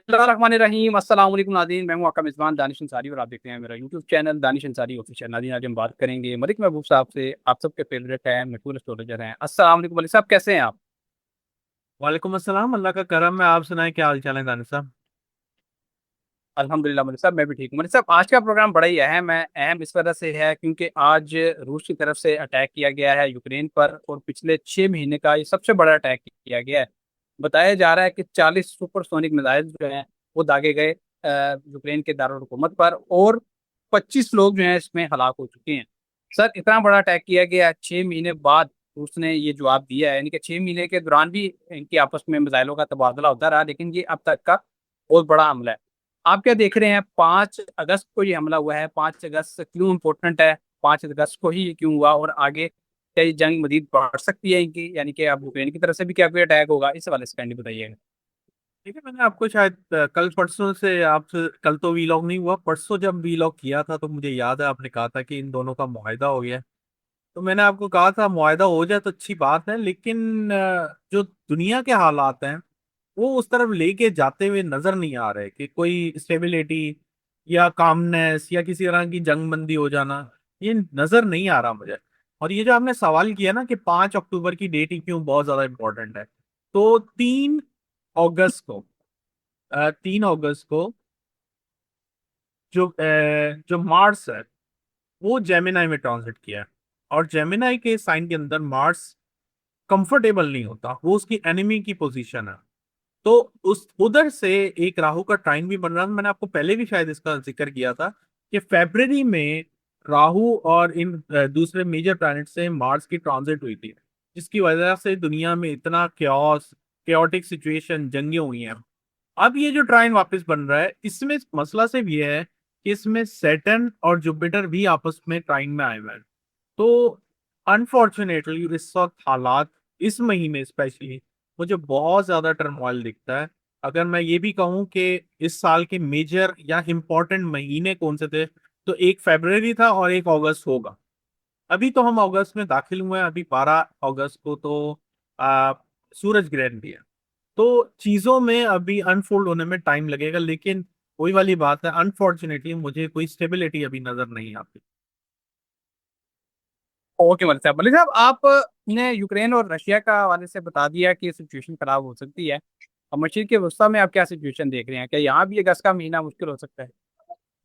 बिस्मिल्लाहिर्रहमानिर्रहीम अस्सलाम वालेकुम नाज़रीन, मैं हूं आपका मेज़बान दानिश अंसारी और आप देखते हैं मेरा YouTube channel Danish Ansari official. नाज़रीन, आज हम बात करेंगे मलिक महबूब साहब से। आप सबके फेवरेट हैं, मशहूर एस्ट्रोलॉजर हैं। अस्सलाम वालेकुम मलिक साहब, कैसे हैं आप? वालेकुम अस्सलाम। अल्लाह का करम है। आप सुनाएं, क्या हाल चाल है दानिश साहब? अल्हम्दुलिल्लाह मलिक साहब, मैं भी ठीक हूँ। मलिक साहब, आज का प्रोग्राम बड़ा ही अहम है। अहम इस वजह से है क्योंकि आज रूस की तरफ से अटैक किया गया है यूक्रेन पर, और पिछले 6 महीने का ये सबसे बड़ा अटैक किया गया है। बताया जा रहा है कि 40 सुपरसोनिक मिसाइल जो हैं वो दागे गए यूक्रेन के दारुल हुकूमत पर, और 25 लोग जो हैं इसमें हलाक हो चुके हैं। सर, इतना बड़ा अटैक किया गया 6 महीने बाद रूस ने ये जवाब दिया है। यानी कि 6 महीने के दौरान भी इनकी आपस में मिसाइलों का तबादला होता रहा, लेकिन ये अब तक का बहुत बड़ा हमला है। आप क्या देख रहे हैं? 5 अगस्त को ये हमला हुआ है। 5 अगस्त क्यों इम्पोर्टेंट है? 5 अगस्त को ही ये क्यों हुआ, और आगे क्या ये जंग मजीद बढ़ सकती है इनकी, यानी कि अब यूक्रेन की तरफ से भी क्या कोई अटैक होगा? इस हवाले से काइंडली बताइएगा। ठीक है, मैंने आपको शायद कल परसों से आपसे, कल तो वीलॉग नहीं हुआ, परसों जब वीलॉग किया था तो मुझे याद है आपने कहा था कि इन दोनों का मुआहदा हो गया है। तो मैंने आपको कहा था मुआहदा हो जाए तो अच्छी बात है, लेकिन जो दुनिया के हालात हैं वो उस तरफ लेके जाते हुए नजर नहीं आ रहे कि कोई स्टेबिलिटी या कामनेस या किसी तरह की जंगबंदी हो जाना, ये नजर नहीं आ रहा मुझे। और ये जो आपने सवाल किया ना कि 5 अक्टूबर की डेट ही क्यों बहुत ज्यादा इंपॉर्टेंट है, तो 3 अगस्त को 3 अगस्त को जो मार्स है वो जेमिनाई में ट्रांजिट किया है। और जेमिनाई के साइन के अंदर मार्स कंफर्टेबल नहीं होता, वो उसकी एनिमी की पोजीशन है। तो उस उधर से एक राहु का ट्राइन भी बन रहा था। मैंने आपको पहले भी शायद इसका जिक्र किया था कि फरवरी में राहु और इन दूसरे मेजर प्लैनेट से मार्स की ट्रांजिट हुई थी, जिसकी वजह से दुनिया में इतना क्योस केओटिक सिचुएशन, जंगे हुई हैं। अब ये जो ट्राइन वापस बन रहा है, इसमें मसला सिर्फ ये है कि इसमें सैटर्न और जुपिटर भी आपस में ट्राइन में आए हुए हैं। तो अनफॉर्चुनेटली इस वक्त हालात, इस महीने स्पेशली, मुझे बहुत ज्यादा टर्मोइल दिखता है। अगर मैं ये भी कहूं कि इस साल के मेजर या इम्पोर्टेंट महीने कौन से थे, तो एक फरवरी था और एक अगस्त होगा। अभी तो हम अगस्त में दाखिल हुए हैं, अभी 12 अगस्त को तो आ, सूरज ग्रहण भी है। तो चीजों में अभी अनफोल्ड होने में टाइम लगेगा, लेकिन वही वाली बात है, अनफॉर्चुनेटली मुझे कोई स्टेबिलिटी अभी नजर नहीं आती। ओके मलिक साहब, आपने यूक्रेन और रशिया का हवाले से बता दिया कि सिचुएशन खराब हो सकती है। अब मशीर के वस्ता में आप क्या सिचुएशन देख रहे हैं? क्या यहाँ भी अगस्त का महीना मुश्किल हो सकता है?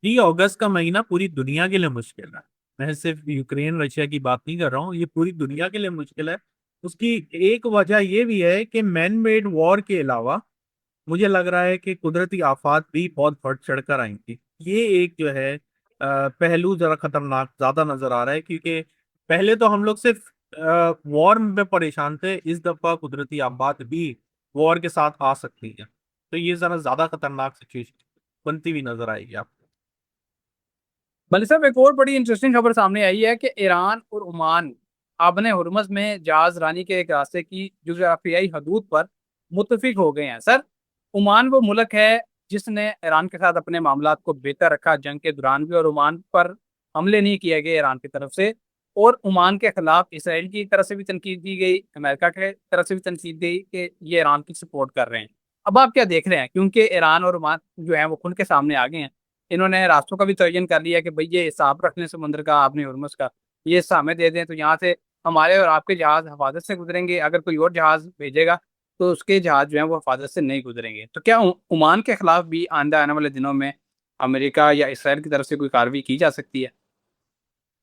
3 अगस्त का महीना पूरी दुनिया के लिए मुश्किल है। मैं सिर्फ यूक्रेन रशिया की बात नहीं कर रहा हूँ, ये पूरी दुनिया के लिए मुश्किल है। उसकी एक वजह ये भी है कि मैन मेड वॉर के अलावा मुझे लग रहा है कि कुदरती आफात भी बहुत बढ़ चढ़ कर आएंगी। ये एक जो है पहलू जरा खतरनाक ज्यादा नजर आ रहा है, क्योंकि पहले तो हम लोग सिर्फ वॉर में परेशान थे, इस दफा कुदरती आफात भी वॉर के साथ आ सकती है। तो ये जरा ज्यादा खतरनाक सिचुएशन बनती हुई नजर आएगी आपको। मलिक साहब, एक और बड़ी इंटरेस्टिंग खबर सामने आई है कि ईरान और ओमान आबने हुर्मुज में जहाज रानी के एक रास्ते की जुग्राफियाई हदूद पर मुत्तफिक हो गए हैं। सर, ओमान वो मुल्क है जिसने ईरान के साथ अपने मामलात को बेहतर रखा जंग के दौरान भी, और ओमान पर हमले नहीं किए गए ईरान की तरफ से। और ओमान के खिलाफ इसराइल की तरफ से भी तनकीद दी गई, अमेरिका के तरफ से भी तनकीद दी कि ये ईरान की सपोर्ट कर रहे हैं। अब आप क्या देख रहे हैं? क्योंकि ईरान और ओमान जो है वो खुल के सामने आ गए हैं। इन्होंने रास्तों का भी तयन कर लिया कि भाई ये हिसाब रखने समुद्र का, आपने हुर्मुस का ये हिस्सा हमें दे दें, तो यहाँ से हमारे और आपके जहाज हिफाजत से गुजरेंगे। अगर कोई और जहाज भेजेगा तो उसके जहाज जो है वो हिफाजत से नहीं गुजरेंगे। तो क्या ओमान के खिलाफ भी आंदा आने वाले दिनों में अमेरिका या इसराइल की तरफ से कोई कार्रवाई की जा सकती है?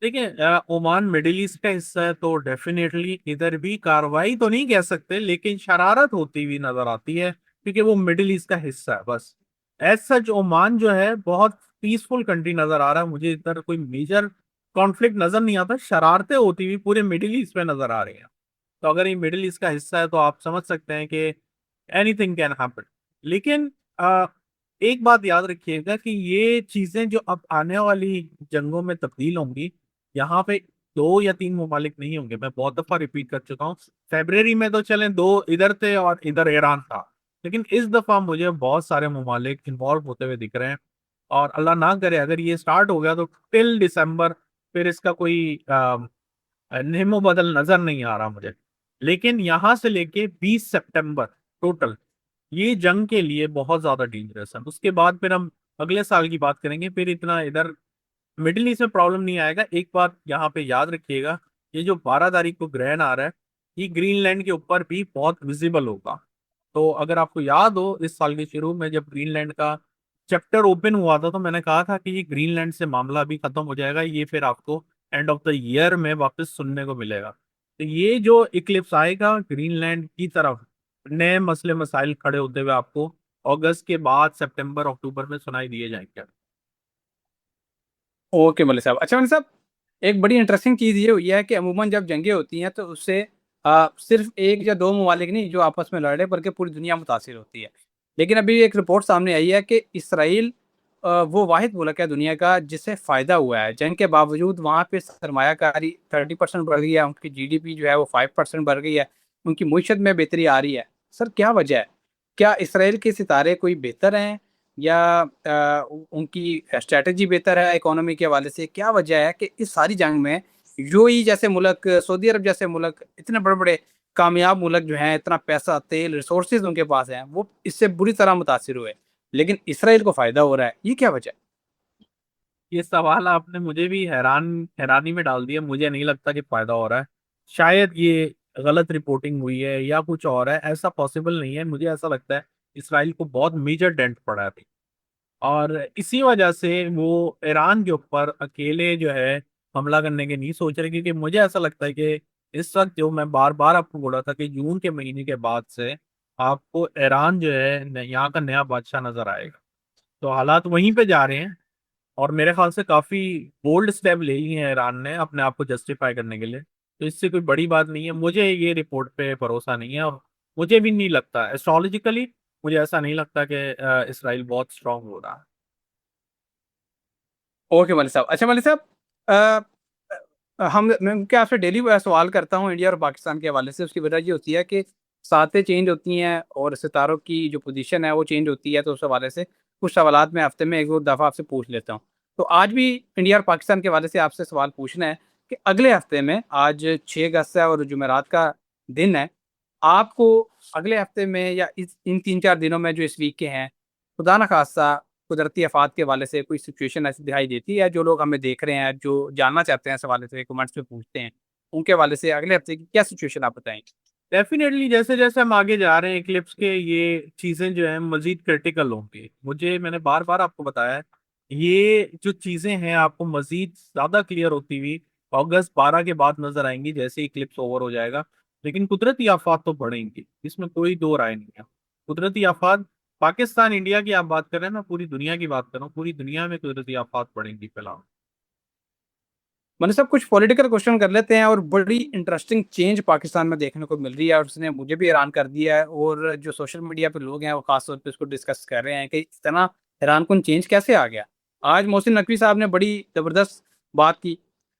देखिए, ओमान मिडिल ईस्ट का हिस्सा है, तो डेफिनेटली इधर भी कार्रवाई तो नहीं कह सकते, लेकिन शरारत होती हुई नजर आती है, क्योंकि वो मिडिल ईस्ट का हिस्सा है बस। एज सच ओमान जो है बहुत पीसफुल कंट्री नजर आ रहा है मुझे, इधर कोई मेजर कॉन्फ्लिक्ट नजर नहीं आता। शरारतें होती हुई पूरे मिडिल ईस्ट में नजर आ रही हैं। तो अगर ये मिडिल ईस्ट का हिस्सा है तो आप समझ सकते हैं कि एनीथिंग कैन हैपन। लेकिन एक बात याद रखिएगा कि ये चीजें जो अब आने वाली जंगों में तब्दील होंगी, यहाँ पे 2 या 3 ममालिक नहीं होंगे। मैं बहुत दफा रिपीट कर चुका हूँ। फरवरी में तो चलें 2 इधर थे और इधर ईरान था, लेकिन इस दफा मुझे बहुत सारे ममालिक इन्वॉल्व होते हुए दिख रहे हैं। और अल्लाह ना करे अगर ये स्टार्ट हो गया तो टिल दिसंबर फिर इसका कोई नेमो बदल नजर नहीं आ रहा मुझे। लेकिन यहां से लेके 20 सितंबर टोटल ये जंग के लिए बहुत ज्यादा डेंजरस है। उसके बाद फिर हम अगले साल की बात करेंगे, फिर इतना इधर मिडिल ईस्ट में प्रॉब्लम नहीं आएगा। एक बात यहाँ पे याद रखिएगा, ये जो 12 तारीख को ग्रहण आ रहा है, ये ग्रीनलैंड के ऊपर भी बहुत विजिबल होगा। तो अगर आपको याद हो, इस साल के शुरू में जब ग्रीनलैंड का चैप्टर ओपन हुआ था, तो मैंने कहा था कि ये ग्रीनलैंड से मामला भी खत्म हो जाएगा, ये फिर आपको एंड ऑफ द ईयर में वापस सुनने को मिलेगा। तो ये जो इक्लिप्स आएगा ग्रीनलैंड की तरफ, नए मसले मसाइल खड़े होते हुए आपको अगस्त के बाद सितंबर अक्टूबर में सुनाई दिए जाएंगे। ओके मलिक साहब। अच्छा मलिक साहब, एक बड़ी इंटरेस्टिंग चीज़ ये हुई है कि अमूमन जब जंगें होती हैं तो उससे सिर्फ एक या दो ममालिक नहीं जो आपस में लड़े, बल्कि पूरी दुनिया मुतासिर होती है। लेकिन अभी एक रिपोर्ट सामने आई है कि इसराइल वो वाहिद मुल्क है दुनिया का जिससे फ़ायदा हुआ है। जंग के बावजूद वहाँ पे सरमायाकारी 30% बढ़ गई है, उनकी जीडीपी जो है वो 5% बढ़ गई है, उनकी मईशत में बेहतरी आ रही है। सर क्या वजह है? क्या इसराइल के सितारे कोई बेहतर हैं, या उनकी स्ट्रैटेजी बेहतर है इकोनॉमी के हवाले से? क्या वजह है कि इस सारी जंग में यूएई जैसे मुल्क, सऊदी अरब जैसे मुल्क, इतने बड़े-बड़े कामयाब मुल्क जो हैं, इतना पैसा, तेल, रिसोर्सेज़ उनके पास हैं, वो इससे बुरी तरह मुतासिर हुए, लेकिन इसराइल को फ़ायदा हो रहा है, ये क्या वजह है? ये सवाल आपने मुझे भी हैरानी में डाल दिया। मुझे नहीं लगता कि फायदा हो रहा है। शायद ये गलत रिपोर्टिंग हुई है या कुछ और है, ऐसा पॉसिबल नहीं है। मुझे ऐसा लगता है इसराइल को बहुत मेजर डेंट पड़ा है अभी, और इसी वजह से वो ईरान के ऊपर अकेले जो है हमला करने के नहीं सोच रहे, क्योंकि मुझे ऐसा लगता है कि इस वक्त जो मैं बार बार आपको बोला था कि जून के महीने के बाद से आपको ईरान जो है यहाँ का नया बादशाह नजर आएगा। तो हालात वहीं पे जा रहे हैं, और मेरे ख्याल से काफी बोल्ड स्टेप ले लिए हैं ईरान ने अपने आप को जस्टिफाई करने के लिए। तो इससे कोई बड़ी बात नहीं है। मुझे ये रिपोर्ट पे भरोसा नहीं है, और मुझे भी नहीं लगता एस्ट्रोलॉजिकली, मुझे ऐसा नहीं लगता कि इसराइल बहुत स्ट्रांग हो रहा है। ओके मलिक साहब। अच्छा मलिक साहब, मैं क्या आपसे डेली सवाल करता हूँ इंडिया और पाकिस्तान के हवाले से, उसकी वजह ये होती है कि सातें चेंज होती हैं और सितारों की जो पोजीशन है वो चेंज होती है, तो उस हवाले से कुछ सवालात मैं हफ्ते में एक दो दफ़ा आपसे पूछ लेता हूँ। तो आज भी इंडिया और पाकिस्तान के हवाले से आपसे सवाल पूछना है कि अगले हफ्ते में, आज 6 अगस्त है और जुमेरात का दिन है, आपको अगले हफ्ते में या इन 3-4 दिनों में जो इस वीक के हैं, खुदा न खास्ता कुदरती आफ़ात के हवाले से कोई सिचुएशन ऐसी दिखाई देती है, जो लोग हमें देख रहे हैं, जो जानना चाहते हैं इस हवाले से, कमेंट्स में पूछते हैं, उनके हवाले से अगले हफ्ते की क्या सिचुएशन आप बताएँगे? डेफिनेटली जैसे जैसे हम आगे जा रहे हैं इक्लिप्स के, ये चीजें जो है मजीद क्रिटिकल होंगी। मैंने बार बार आपको बताया है, ये जो चीजें हैं आपको मजीद ज्यादा क्लियर होती हुई अगस्त 12 के बाद नजर आएंगी, जैसे इक्लिप्स ओवर हो जाएगा। लेकिन कुदरती आफात तो बढ़ेंगी, इसमें कोई दो राय नहीं है। कुदरती आफात, पाकिस्तान इंडिया की आप बात कर रहे हैं, मैं पूरी दुनिया की बात कर रहा हूँ। पूरी दुनिया में कुदरती आफात बढ़ेंगी फिलहाल। मैंने सब कुछ पॉलिटिकल क्वेश्चन कर लेते हैं, और बड़ी इंटरेस्टिंग चेंज पाकिस्तान में देखने को मिल रही है और उसने मुझे भी हैरान कर दिया है, और जो सोशल मीडिया पे लोग हैं वो खास तौर पे इसको डिस्कस कर रहे हैं कि इतना हैरानकुन चेंज कैसे आ गया। आज मोहसिन नकवी साहब ने बड़ी ज़बरदस्त बात की,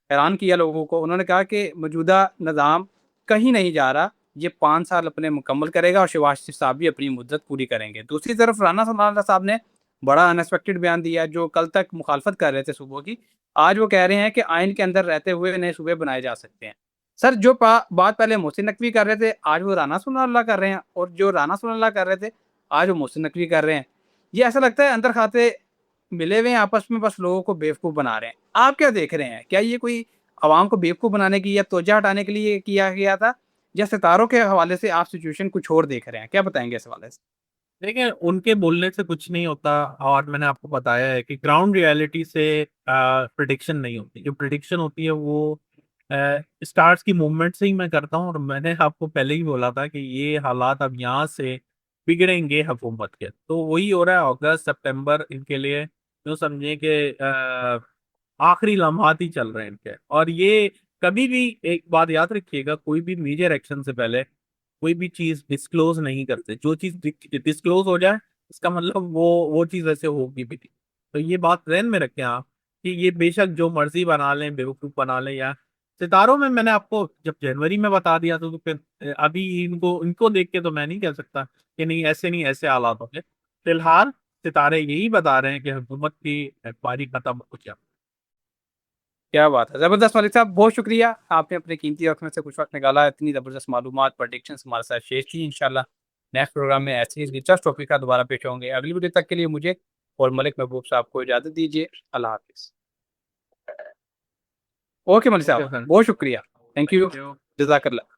हैरान किया लोगों को। उन्होंने कहा कि मौजूदा निज़ाम कहीं नहीं जा रहा, ये 5 साल अपने मुकम्मल करेगा और शहबाज शरीफ साहब भी अपनी मुद्दत पूरी करेंगे। दूसरी तरफ राना सनाउल्लाह साहब ने बड़ा अनएक्सपेक्टेड बयान दिया, जो कल तक मुखालफत कर रहे थे सूबों की, आज वो कह रहे हैं कि आइन के अंदर रहते हुए नए सूबे बनाए जा सकते हैं। सर, जो बात पहले मोहसिन नकवी कर रहे थे, आज वो राना सनाउल्लाह कर रहे हैं, और जो राना सनाउल्लाह कर रहे थे, आज वो मोहसिन नकवी कर रहे हैं। ये ऐसा लगता है अंदर खाते मिले हुए हैं आपस में, बस लोगों को बेवकूफ़ बना रहे हैं। आप क्या देख रहे हैं? क्या ये कोई अवाम को बेवकूफ़ बनाने की या तोज्जा हटाने के लिए किया गया था, या सितारों के हवाले से आप सिचुएशन कुछ और देख रहे हैं? क्या बताएँगे इस हवाले से? देखिए, उनके बोलने से कुछ नहीं होता, और मैंने आपको बताया है कि ग्राउंड रियलिटी से प्रिडिक्शन नहीं होती। जो प्रिडिक्शन होती है वो स्टार्स की मूवमेंट से ही मैं करता हूँ, और मैंने आपको पहले ही बोला था कि ये हालात अब यहाँ से बिगड़ेंगे हुकूमत के। तो वही हो रहा है, अगस्त सितंबर इनके लिए जो समझे कि आखिरी लम्हात ही चल रहे हैं इनके। और ये कभी भी एक बात याद रखिएगा, कोई भी मेजर एक्शन से पहले कोई भी चीज डिस्क्लोज नहीं करते। जो चीज डिस्क्लोज हो जाए, इसका मतलब वो चीज ऐसे होगी भी नहीं। तो ये बात ध्यान में रखें आप, कि ये बेशक जो मर्जी बना लें, बेवकूफ बना लें, या सितारों में मैंने आपको जब जनवरी में बता दिया तो फिर अभी इनको इनको देख के तो मैं नहीं कह सकता कि नहीं ऐसे नहीं ऐसे हालात होंगे। फिलहाल सितारे यही बता रहे हैं कि हुकूमत की बारी खत्म हो गया। क्या बात है! ज़बरदस्त मलिक साहब, बहुत शुक्रिया। आपने अपने कीमती वक़्त में से कुछ वक़्त निकाला, इतनी ज़बरदस्त मालूमात, प्रेडिक्शंस हमारे साथ शेयर की। इंशाल्लाह नेक्स्ट प्रोग्राम में ऐसे ही दिलचस्प टॉपिक का दोबारा पेश होंगे। अगली वीडियो तक के लिए मुझे और मलिक महबूब साहब को इजाज़त दीजिए। अल्लाह हाफिज़। ओके मलिक साहब, बहुत शुक्रिया, थैंक यू, जज़ाकल्लाह।